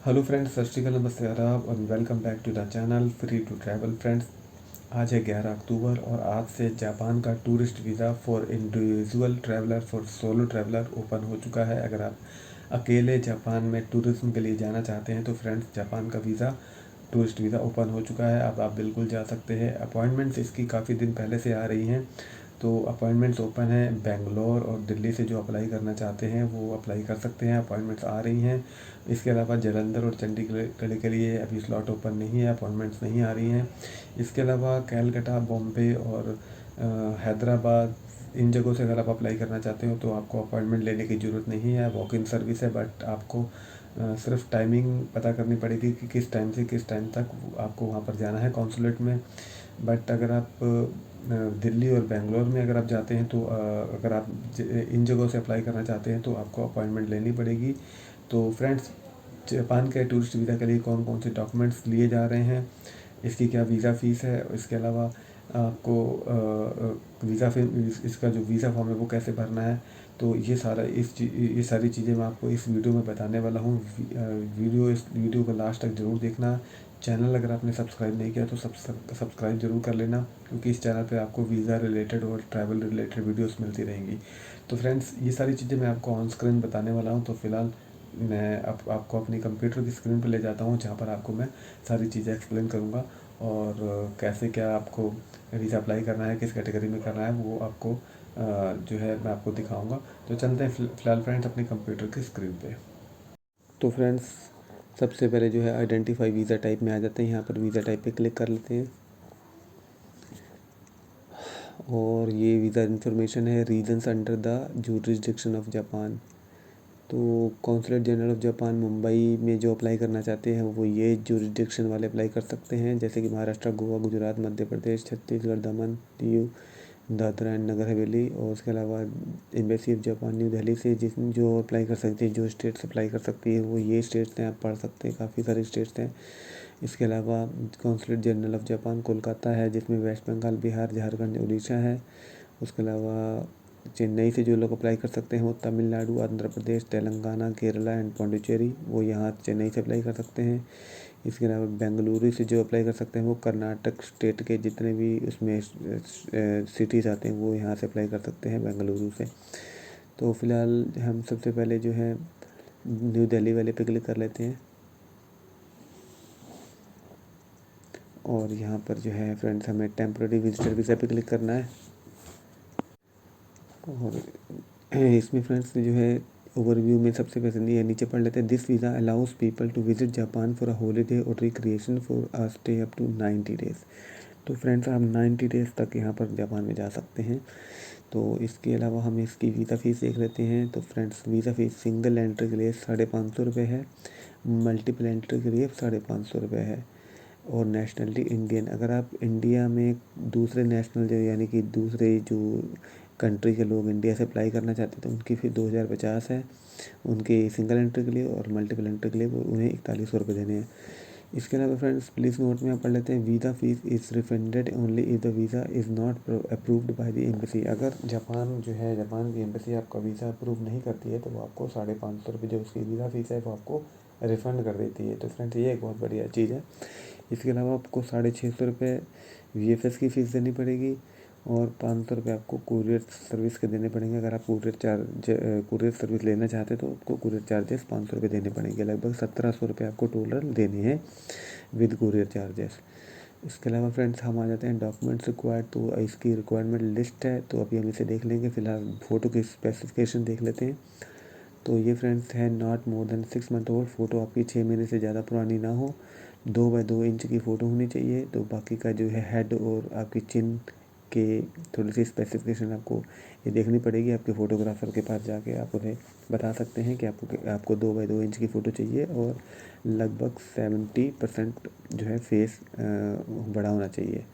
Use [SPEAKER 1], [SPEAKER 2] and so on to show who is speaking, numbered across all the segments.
[SPEAKER 1] Hello friends, सत श्री अकाल, नमस्ते, आदाब और welcome back to the channel free to travel. Friends, आज है 11 अक्टूबर और आज से जापान का tourist visa for individual traveller for solo traveller open हो चुका है। अगर आप अकेले जापान में टूरिज्म के लिए जाना चाहते हैं तो फ्रेंड्स, जापान का वीज़ा टूरिस्ट वीज़ा ओपन हो चुका है। अब आप बिल्कुल जा सकते हैं। अपॉइंटमेंट्स इसकी काफ़ी दिन पहले से आ रही हैं, तो अपॉइंटमेंट्स ओपन है। बेंगलोर और दिल्ली से जो अप्लाई करना चाहते हैं वो अप्लाई कर सकते हैं, अपॉइंटमेंट्स आ रही हैं। इसके अलावा जालंधर और चंडीगढ़ के लिए अभी स्लॉट ओपन नहीं है, अपॉइंटमेंट्स नहीं आ रही हैं। इसके अलावा कैलकाटा, बॉम्बे और हैदराबाद, इन जगहों से अगर आप अप्लाई करना चाहते हो तो आपको अपॉइंटमेंट लेने की ज़रूरत नहीं है, वॉक इन सर्विस है। बट आपको सिर्फ टाइमिंग पता करनी पड़ेगी कि किस टाइम से किस टाइम तक आपको वहाँ पर जाना है कॉन्सुलेट में। बट अगर आप दिल्ली और बेंगलोर में अगर आप जाते हैं तो अगर आप इन जगहों से अप्लाई करना चाहते हैं तो आपको अपॉइंटमेंट लेनी पड़ेगी। तो फ्रेंड्स, जापान के टूरिस्ट वीज़ा के लिए कौन कौन से डॉक्यूमेंट्स लिए जा रहे हैं, इसकी क्या वीज़ा फ़ीस है, और इसके अलावा आपको वीज़ा फी इसका जो वीज़ा फॉर्म है वो कैसे भरना है, तो ये सारी चीज़ें मैं आपको इस वीडियो में बताने वाला हूँ। इस वीडियो को लास्ट तक ज़रूर देखना। चैनल अगर आपने सब्सक्राइब नहीं किया तो सब्सक्राइब ज़रूर कर लेना, क्योंकि इस चैनल पे आपको वीज़ा रिलेटेड और ट्रैवल रिलेटेड वीडियोस मिलती रहेंगी। तो फ्रेंड्स, ये सारी चीज़ें मैं आपको ऑन स्क्रीन बताने वाला हूँ। तो फ़िलहाल मैं आपको अपनी कंप्यूटर की स्क्रीन पर ले जाता हूँ, जहाँ पर आपको मैं सारी चीज़ें एक्सप्लेन करूँगा और कैसे क्या आपको वीज़ा अप्लाई करना है, किस कैटेगरी में करना है, वो आपको जो है मैं आपको दिखाऊंगा। तो चलते हैं फ़िलहाल फ्रेंड्स अपनी कंप्यूटर की स्क्रीन पे। तो फ्रेंड्स, सबसे पहले जो है आइडेंटिफाई वीज़ा टाइप में आ जाते हैं। यहाँ पर वीज़ा टाइप पे क्लिक कर लेते हैं और ये वीज़ा इन्फॉर्मेशन है, regions under the jurisdiction of Japan. तो consulate general of Japan Mumbai में जो अप्लाई करना चाहते हैं वो ये जुरिसडिक्शन वाले अप्लाई कर सकते हैं, जैसे कि महाराष्ट्र, गोवा, गुजरात, मध्य प्रदेश, छत्तीसगढ़, दमन, दीव, दादरा एंड नगर हवेली। और उसके अलावा embassy of Japan new Delhi से जो अप्लाई कर सकती है, जो स्टेट्स अप्लाई कर सकती है वो ये स्टेट्स हैं, आप पढ़ सकते हैं, काफ़ी सारे स्टेट्स हैं। इसके अलावा consulate general of Japan Kolkata है, जिसमें वेस्ट बंगाल, बिहार, झारखंड, उड़ीसा है। उसके अलावा चेन्नई से जो लोग अप्लाई कर सकते हैं वो तमिलनाडु, आंध्र प्रदेश, तेलंगाना, केरला एंड पौंडीचेरी, वो यहाँ चेन्नई से अप्लाई कर सकते हैं। इसके अलावा बेंगलुरु से जो अप्लाई कर सकते हैं वो कर्नाटक स्टेट के जितने भी उसमें सिटीज़ आते हैं वो यहाँ से अप्लाई कर सकते हैं, बेंगलुरु से। तो फ़िलहाल हम सबसे पहले जो है न्यू दिल्ली वाले पे क्लिक कर लेते हैं और यहाँ पर जो है फ्रेंड्स हमें टेम्प्रेरी विजिटर वीज़ा पे क्लिक करना है। और इसमें फ्रेंड्स जो है ओवरव्यू में सबसे पसंद ये नीचे पढ़ लेते हैं। This visa allows people to visit Japan for a holiday और recreation for a stay up to 90 days. तो फ्रेंड्स, आप 90 डेज़ तक यहाँ पर जापान में जा सकते हैं। तो इसके अलावा हम इसकी वीज़ा फ़ीस देख लेते हैं। तो friends, visa fees single entry के लिए 550 रुपये है, मल्टीपल एंट्री के लिए 550 रुपये है। और नेशनलिटी इंडियन, अगर आप इंडिया में दूसरे नेशनल जो यानी कि दूसरे जो कंट्री के लोग इंडिया से अप्लाई करना चाहते हैं तो उनकी फ़ीस 2050 है उनकी सिंगल एंट्री के लिए, और मल्टीपल एंट्री के लिए वो उन्हें 4100 रुपये देने हैं। इसके अलावा फ्रेंड्स, प्लीज़ नोट में आप पढ़ लेते हैं, visa fees is refunded only if the visa is not approved by the embassy. अगर जापान की एम्बेसी आपका वीज़ा अप्रूव नहीं करती है तो वो आपको 550 रुपये जो उसकी वीज़ा फ़ीस है वो आपको रिफ़ंड कर देती है। तो फ्रेंड्स, ये एक बहुत बढ़िया चीज़ है। इसके अलावा आपको 650 रुपये VFS की फ़ीस देनी पड़ेगी और 500 रुपये आपको कुरियर सर्विस के देने पड़ेंगे। अगर आप कुरियर सर्विस लेना चाहते हैं तो आपको कुरियर चार्जेस 500 रुपये देने पड़ेंगे। लगभग 1700 रुपये आपको टोटल देने हैं विद कुरियर चार्जेस। इसके अलावा फ्रेंड्स, हम आ जाते हैं डॉक्यूमेंट्स रिक्वायर्ड। तो इसकी रिक्वायरमेंट लिस्ट है, तो अभी हम इसे देख लेंगे। फ़िलहाल फ़ोटो की स्पेसिफिकेशन देख लेते हैं। तो ये फ्रेंड्स है, not more than 6 month old, photo आपकी 6 महीने से ज़्यादा पुरानी ना हो, 2 बाय 2 इंच की फ़ोटो होनी चाहिए। तो बाकी का जो है हेड और आपकी चिन के थोड़ी सी स्पेसिफिकेशन आपको ये देखनी पड़ेगी। आपके फ़ोटोग्राफ़र के पास जाके आप उन्हें बता सकते हैं कि आपको 2 बाय 2 इंच की फ़ोटो चाहिए और लगभग 70% जो है फेस बड़ा होना चाहिए।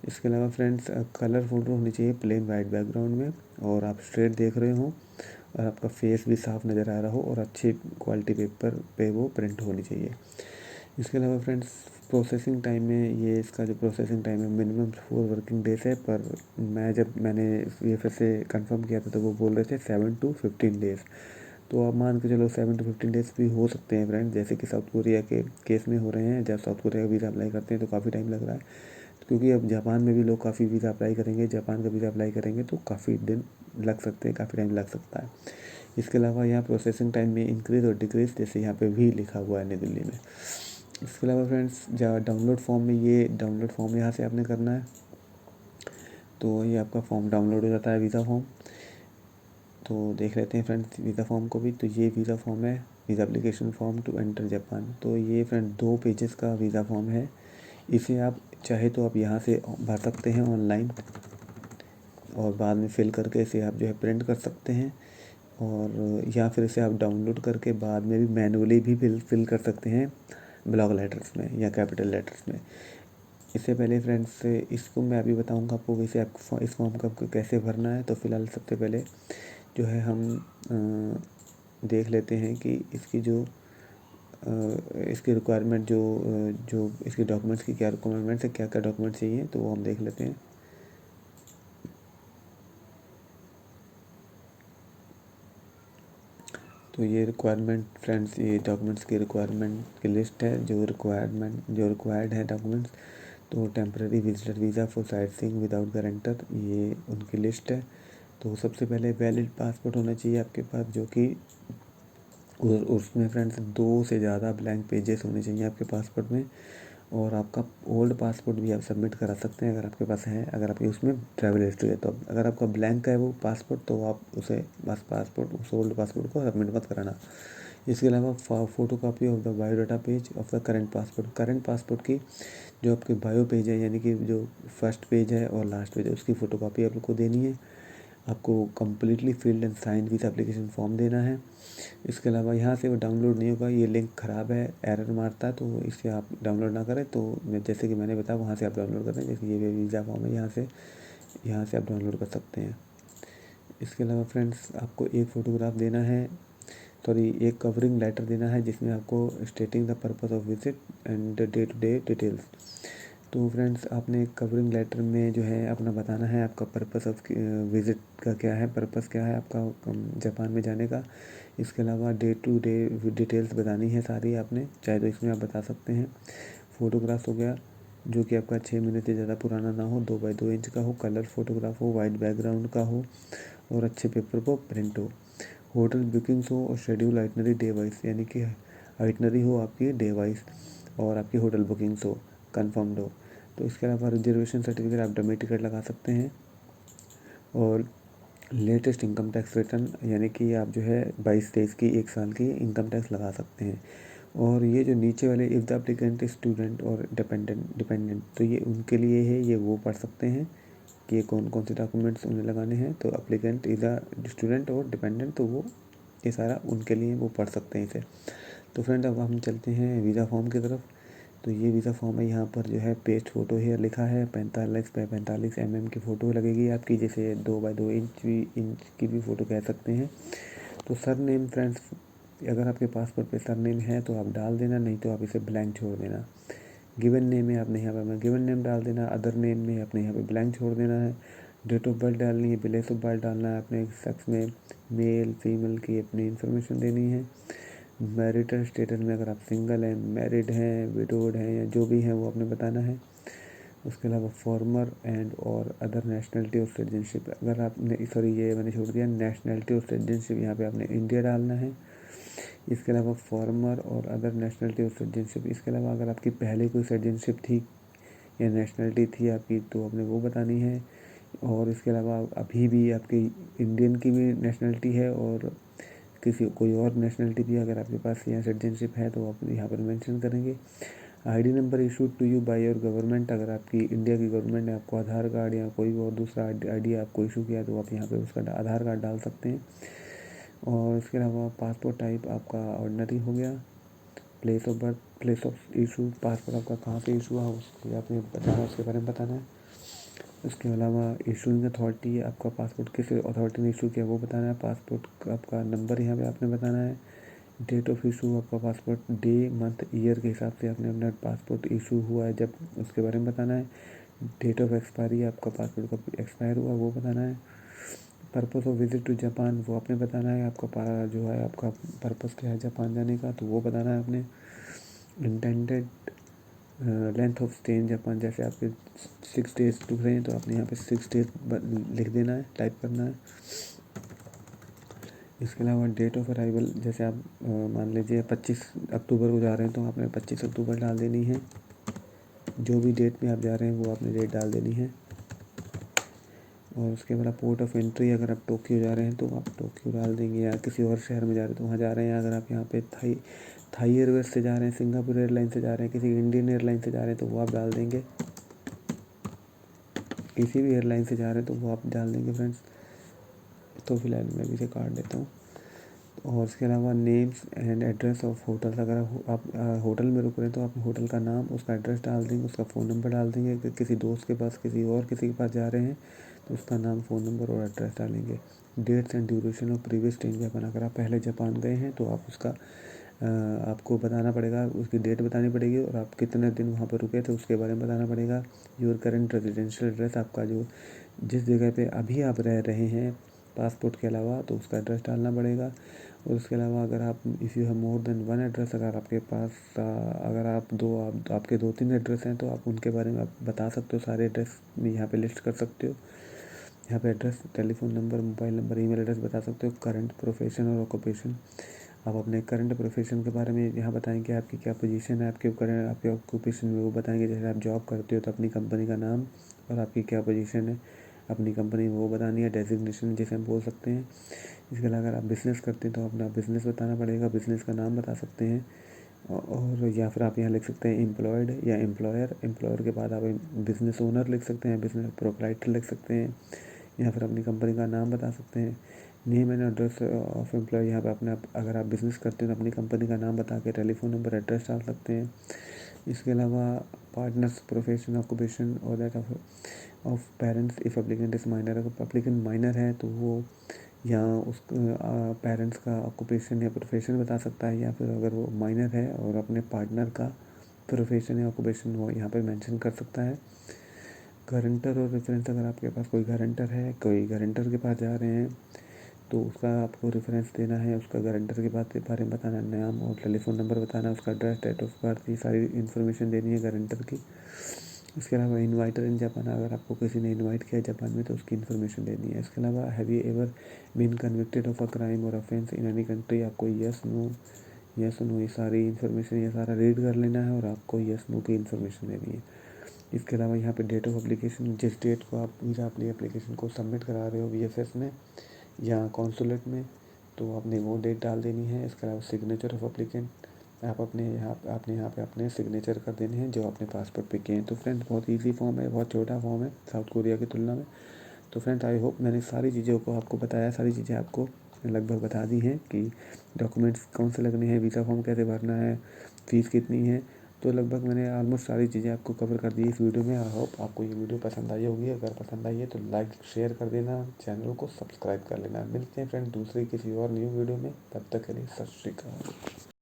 [SPEAKER 1] इसके अलावा फ्रेंड्स, कलर फ़ोटो होनी चाहिए प्लेन वाइट बैकग्राउंड में, और आप स्ट्रेट देख रहे हो और आपका फेस भी साफ नज़र आ रहा हो और अच्छी क्वालिटी पेपर पे वो प्रिंट होनी चाहिए। इसके अलावा फ्रेंड्स, प्रोसेसिंग टाइम में ये इसका जो प्रोसेसिंग टाइम है मिनिमम 4 वर्किंग डेज है, पर मैंने ये फिर से कंफर्म किया था तो वो बोल रहे थे 7 to 15 डेज़। तो आप मान के चलो 7 to 15 डेज़ भी हो सकते हैं फ्रेंड, जैसे कि साउथ कोरिया के केस में हो रहे हैं। जब साउथ कोरिया का वीज़ा अप्लाई करते हैं तो काफ़ी टाइम लग रहा है, क्योंकि अब जापान में भी लोग काफ़ी वीज़ा अप्लाई करेंगे, जापान का वीज़ा अप्लाई करेंगे तो काफ़ी दिन लग सकते हैं, काफ़ी टाइम लग सकता है। इसके अलावा यहाँ प्रोसेसिंग टाइम में इंक्रीज़ और डिक्रीज़ जैसे यहाँ पे भी लिखा हुआ है नई दिल्ली में। इसके अलावा फ्रेंड्स डाउनलोड फॉर्म में, ये डाउनलोड फॉर्म यहाँ से आपने करना है। तो ये आपका फॉर्म डाउनलोड हो जाता है, वीज़ा फॉर्म। तो देख लेते हैं फ्रेंड्स वीज़ा फॉर्म को भी। तो ये वीज़ा फॉर्म है, visa application form to enter Japan. तो ये फ्रेंड 2 पेजेस का वीज़ा फॉर्म है। इसे आप चाहे तो आप यहाँ से भर सकते हैं ऑनलाइन, और बाद में फिल करके इसे आप जो है प्रिंट कर सकते हैं, और या फिर इसे आप डाउनलोड करके बाद में भी मैनुअली भी फिल कर सकते हैं ब्लॉक लेटर्स में या कैपिटल लेटर्स में। इससे पहले फ्रेंड्स इसको मैं अभी बताऊंगा आपको वैसे आप इस फॉर्म का आपको कैसे भरना है। तो फ़िलहाल सबसे पहले जो है हम देख लेते हैं कि इसकी जो इसकी रिक्वायरमेंट जो इसके डॉक्यूमेंट्स की क्या रिक्वायरमेंट्स है, क्या क्या डॉक्यूमेंट्स चाहिए, तो वो हम देख लेते हैं। तो ये रिक्वायरमेंट फ्रेंड्स, ये डॉक्यूमेंट्स की रिक्वायरमेंट की लिस्ट है, जो रिक्वायर्ड है डॉक्यूमेंट्स। तो temporary visitor visa for sight seeing without guarantor, ये उनकी लिस्ट है। तो सबसे पहले वैलिड पासपोर्ट होना चाहिए आपके पास, जो कि उसमें फ्रेंड्स 2 से ज़्यादा ब्लैंक पेजेस होने चाहिए आपके पासपोर्ट में। और आपका ओल्ड पासपोर्ट भी आप सबमिट करा सकते हैं अगर आपके पास है, अगर आपकी उसमें ट्रैवल हिस्ट्री है। तो अगर आपका ब्लैंक है वो पासपोर्ट, तो आप उसे बस पासपोर्ट उस ओल्ड पासपोर्ट को सबमिट मत कराना। इसके अलावा photo copy of the biodata page of the current passport की जो आपके बायो पेज है, यानी कि जो फर्स्ट पेज है और लास्ट पेज है, उसकी फ़ोटो कॉपी आप लोग को देनी है। आपको completely filled and sign with application form देना है। इसके अलावा यहाँ से वो डाउनलोड नहीं होगा, ये लिंक ख़राब है, एरर मारता है, तो इससे आप डाउनलोड ना करें। तो जैसे कि मैंने बताया वहाँ से आप डाउनलोड करें, जैसे ये वीज़ा फॉर्म है, यहाँ से आप डाउनलोड कर सकते हैं। इसके अलावा फ्रेंड्स आपको एक फ़ोटोग्राफ देना है, सॉरी एक कवरिंग लेटर देना है, जिसमें आपको stating the purpose of visit and day to day details. तो फ्रेंड्स आपने कवरिंग लेटर में जो है अपना बताना है आपका पर्पस ऑफ विज़िट का क्या है, पर्पस क्या है आपका जापान में जाने का। इसके अलावा डे टू डे डिटेल्स बतानी है सारी आपने, चाहे तो इसमें आप बता सकते हैं। फ़ोटोग्राफ हो गया जो कि आपका 6 महीने से ज़्यादा पुराना ना हो, 2x2 इंच का हो, कलर फ़ोटोग्राफ हो, वाइट बैकग्राउंड का हो और अच्छे पेपर पर प्रिंट हो। होटल बुकिंग्स हो और शेड्यूल आइटनरी डे वाइज, यानी कि आइटनरी हो आपकी डे वाइज, और आपकी होटल बुकिंग्स हो कन्फर्म्ड हो। तो इसके अलावा रिजर्वेशन सर्टिफिकेट आप डमी टिकट लगा सकते हैं, और लेटेस्ट इनकम टैक्स रिटर्न, यानी कि आप जो है 22-23 की 1 साल की इनकम टैक्स लगा सकते हैं। और ये जो नीचे वाले इफ़ द एप्लीकेंट स्टूडेंट और डिपेंडेंट, तो ये उनके लिए है, ये वो पढ़ सकते हैं कि कौन कौन से डॉक्यूमेंट्स उन्हें लगाने हैं। तो एप्लीकेंट इज़ द स्टूडेंट और डिपेंडेंट, तो वो ये सारा उनके लिए वो पढ़ सकते हैं इसे। तो फ्रेंड अब हम चलते हैं वीज़ा फॉर्म की तरफ। तो ये वीज़ा फॉर्म है, यहाँ पर जो है पेस्ट फ़ोटो है लिखा है, 45x45 mm की फ़ोटो लगेगी आपकी, जैसे 2x2 इंच की भी फ़ोटो कह सकते हैं। तो सर नेम फ्रेंड्स, अगर आपके पासपोर्ट पे सर नेम है तो आप डाल देना, नहीं तो आप इसे ब्लैंक छोड़ देना। गिवन नेम में आपने यहाँ पर गिवन नेम डाल देना, अदर नेम में आपने यहाँ पे ब्लैंक छोड़ देना है। डेट ऑफ बर्थ डालनी है, प्लेस ऑफ बर्थ डालना है, अपने शख्स में मेल फीमेल की अपनी इन्फॉर्मेशन देनी है। मैरिटल स्टेटस में अगर आप सिंगल हैं, मैरिड हैं, विडोड हैं, या जो भी हैं वो आपने बताना है। उसके अलावा फॉर्मर एंड और अदर नेशनलिटी और सिटीजनशिप, अगर आपने सॉरी ये मैंने छोड़ दिया, नेशनलिटी और सिटीजनशिप यहाँ पे आपने इंडिया डालना है। इसके अलावा फॉर्मर और अदर नेशनलिटी और सिटीजनशिप, इसके अलावा अगर आपकी पहले कोई सिटीजनशिप थी या नेशनलिटी थी आपकी, तो आपने वो बतानी है। और इसके अलावा अभी भी आपकी इंडियन की भी नेशनलिटी है, और किसी कोई और नेशनलिटी भी अगर आपके पास या सिटीजनशिप है तो आप यहाँ पर मेंशन करेंगे। ID number issued to you by your government, अगर आपकी इंडिया की गवर्नमेंट ने आपको आधार कार्ड या कोई और दूसरा आईडी आपको इशू किया तो आप यहाँ पे उसका आधार कार्ड डाल सकते हैं। और इसके अलावा पासपोर्ट टाइप आपका ऑर्डिनरी हो गया। Place of birth, place of issue, passport आपका कहाँ से इशू हुआ उसके आपने बताना, उसके बारे में बताना है। उसके अलावा इशूइंग अथॉरिटी, आपका पासपोर्ट किस अथॉरिटी ने इशू किया वो बताना है। पासपोर्ट का आपका नंबर यहाँ पे आपने बताना है। डेट ऑफ इशू, आपका पासपोर्ट डे मंथ ईयर के हिसाब से आपने अपना पासपोर्ट इशू हुआ है जब, उसके बारे में बताना है। डेट ऑफ एक्सपायरी, आपका पासपोर्ट कब एक्सपायर हुआ वो बताना है। Purpose of visit to Japan वो आपने बताना है, आपका जो है आपका पर्पस क्या है जापान जाने का, तो वो बताना है आपने। Intended length of stay in Japan, जैसे आपके 6 डेज रुक रहे हैं तो आपने यहाँ पे 6 डेज लिख देना है, टाइप करना है। इसके अलावा डेट ऑफ अराइवल, जैसे आप मान लीजिए 25 अक्टूबर को जा रहे हैं तो आपने 25 अक्टूबर डाल देनी है। जो भी डेट में आप जा रहे हैं वो आपने डेट डाल देनी है। और उसके बाद पोर्ट ऑफ एंट्री, अगर आप टोक्यो जा रहे हैं तो आप टोक्यो डाल देंगे, या किसी और शहर में जा रहे हैं तो वहाँ जा रहे हैं। अगर आप यहाँ पे थाई एयरवेज से जा रहे हैं, सिंगापुर एयरलाइन से जा रहे हैं, किसी इंडियन एयरलाइन से जा रहे हैं तो वो आप डाल देंगे। किसी भी एयरलाइन से जा रहे हैं तो वो आप डाल देंगे फ्रेंड्स। तो फिलहाल मैं भी इसे काट देता हूँ। और इसके अलावा names and address of hotel, अगर आप होटल में रुक रहे हैं तो आप होटल का नाम, उसका एड्रेस डाल देंगे, उसका फ़ोन नंबर डाल देंगे। अगर किसी दोस्त के पास, किसी के पास जा रहे हैं तो उसका नाम, फ़ोन नंबर और एड्रेस डालेंगे। Dates and duration of previous stay in Japan, अगर आप पहले जापान गए हैं तो आप उसका आपको बताना पड़ेगा, उसकी डेट बतानी पड़ेगी और आप कितने दिन वहाँ पर रुके थे उसके बारे में बताना पड़ेगा। योर करंट रेजिडेंशियल एड्रेस, आपका जो जिस जगह पे अभी आप रह रहे हैं पासपोर्ट के अलावा, तो उसका एड्रेस डालना पड़ेगा। और उसके अलावा अगर आप if you have more than one address, अगर आपके पास अगर आपके 2-3 एड्रेस हैं तो आप उनके बारे में आप बता सकते हो, सारे एड्रेस में यहाँ पे लिस्ट कर सकते हो। यहाँ पे address, telephone number, mobile number, email address बता सकते हो। करंट प्रोफेशन और ऑक्यूपेशन, आप अपने करंट प्रोफेशन के बारे में यहाँ बताएंगे, आपकी क्या पोजीशन है, आपके ऑक्यूपेशन में वो बताएंगे। जैसे आप जॉब करते हो तो अपनी कंपनी का नाम और आपकी क्या पोजीशन है अपनी कंपनी में वो बतानी है, डेजिग्नेशन जिसे हम बोल सकते हैं। इसके अलावा अगर आप बिज़नेस करते हैं तो अपना बिज़नेस बताना पड़ेगा, बिज़नेस का नाम बता सकते हैं। और या फिर आप यहाँ लिख सकते हैं एम्प्लॉयड या एम्प्लॉयर के बाद आप बिज़नेस ओनर लिख सकते हैं, बिज़नेस प्रोप्राइटर लिख सकते हैं, या फिर अपनी कंपनी का नाम बता सकते हैं। Name and address of employ, यहाँ पे अपने अगर आप बिज़नेस करते हैं तो अपनी कंपनी का नाम बता के टेलीफोन नंबर, एड्रेस डाल सकते हैं। इसके अलावा पार्टनर्स, प्रोफेशन, ऑक्यूपेशन और that of parents if applicant is minor, अगर एप्लीकेंट माइनर है तो वो यहाँ उस पेरेंट्स का ऑक्यूपेशन या प्रोफेशन बता सकता है, या फिर अगर वो माइनर है और अपने पार्टनर का प्रोफेशन या ऑक्यूपेशन वो यहाँ पर मेंशन कर सकता है। गारंटर और रेफरेंस, अगर आपके पास कोई गारंटर है, कोई गारंटर के पास जा रहे हैं तो उसका आपको रेफरेंस देना है, उसका गारंटर के बारे में बताना, नाम और टेलीफोन नंबर बताना, उसका एड्रेस, डेट ऑफ बर्थ, ये सारी इन्फॉर्मेशन देनी है गारंटर की। इसके अलावा इन्वाइटर इन जापान, अगर आपको किसी ने इन्वाइट किया जापान में तो उसकी इन्फॉर्मेशन देनी है। इसके अलावा have you ever been convicted of a crime और ऑफेंस इन एनी कंट्री, आपको यस नो ये सारी इन्फॉर्मेशन, ये सारा रीड कर लेना है और आपको यस नो की इन्फॉर्मेशन देनी है। इसके अलावा यहाँ पे डेट ऑफ एप्लीकेशन, जिस डेट को आप वीज़ा अपनी एप्लीकेशन को सबमिट करा रहे हो VFS में या कॉन्सुलेट में, तो आपने वो डेट डाल देनी है। इसके अलावा सिग्नेचर ऑफ एप्लीकेंट, आपने यहाँ पे अपने सिग्नेचर कर देने हैं जो आपने पासपोर्ट पे किए हैं। तो फ्रेंड्स बहुत इजी फॉर्म है, बहुत छोटा फॉर्म है साउथ कोरिया की तुलना में। तो फ्रेंड्स आई होप मैंने सारी चीज़ों को आपको बताया, सारी चीज़ें आपको लगभग बता दी हैं कि डॉक्यूमेंट्स कौन से लगने हैं, वीज़ा फॉर्म कैसे भरना है, फ़ीस कितनी है। तो लगभग मैंने ऑलमोस्ट सारी चीज़ें आपको कवर कर दी इस वीडियो में। आई होप आपको ये वीडियो पसंद आई होगी। अगर पसंद आई है तो लाइक शेयर कर देना, चैनल को सब्सक्राइब कर लेना। मिलते हैं फ्रेंड दूसरी किसी और न्यू वीडियो में, तब तक के लिए सत श्री अकाल।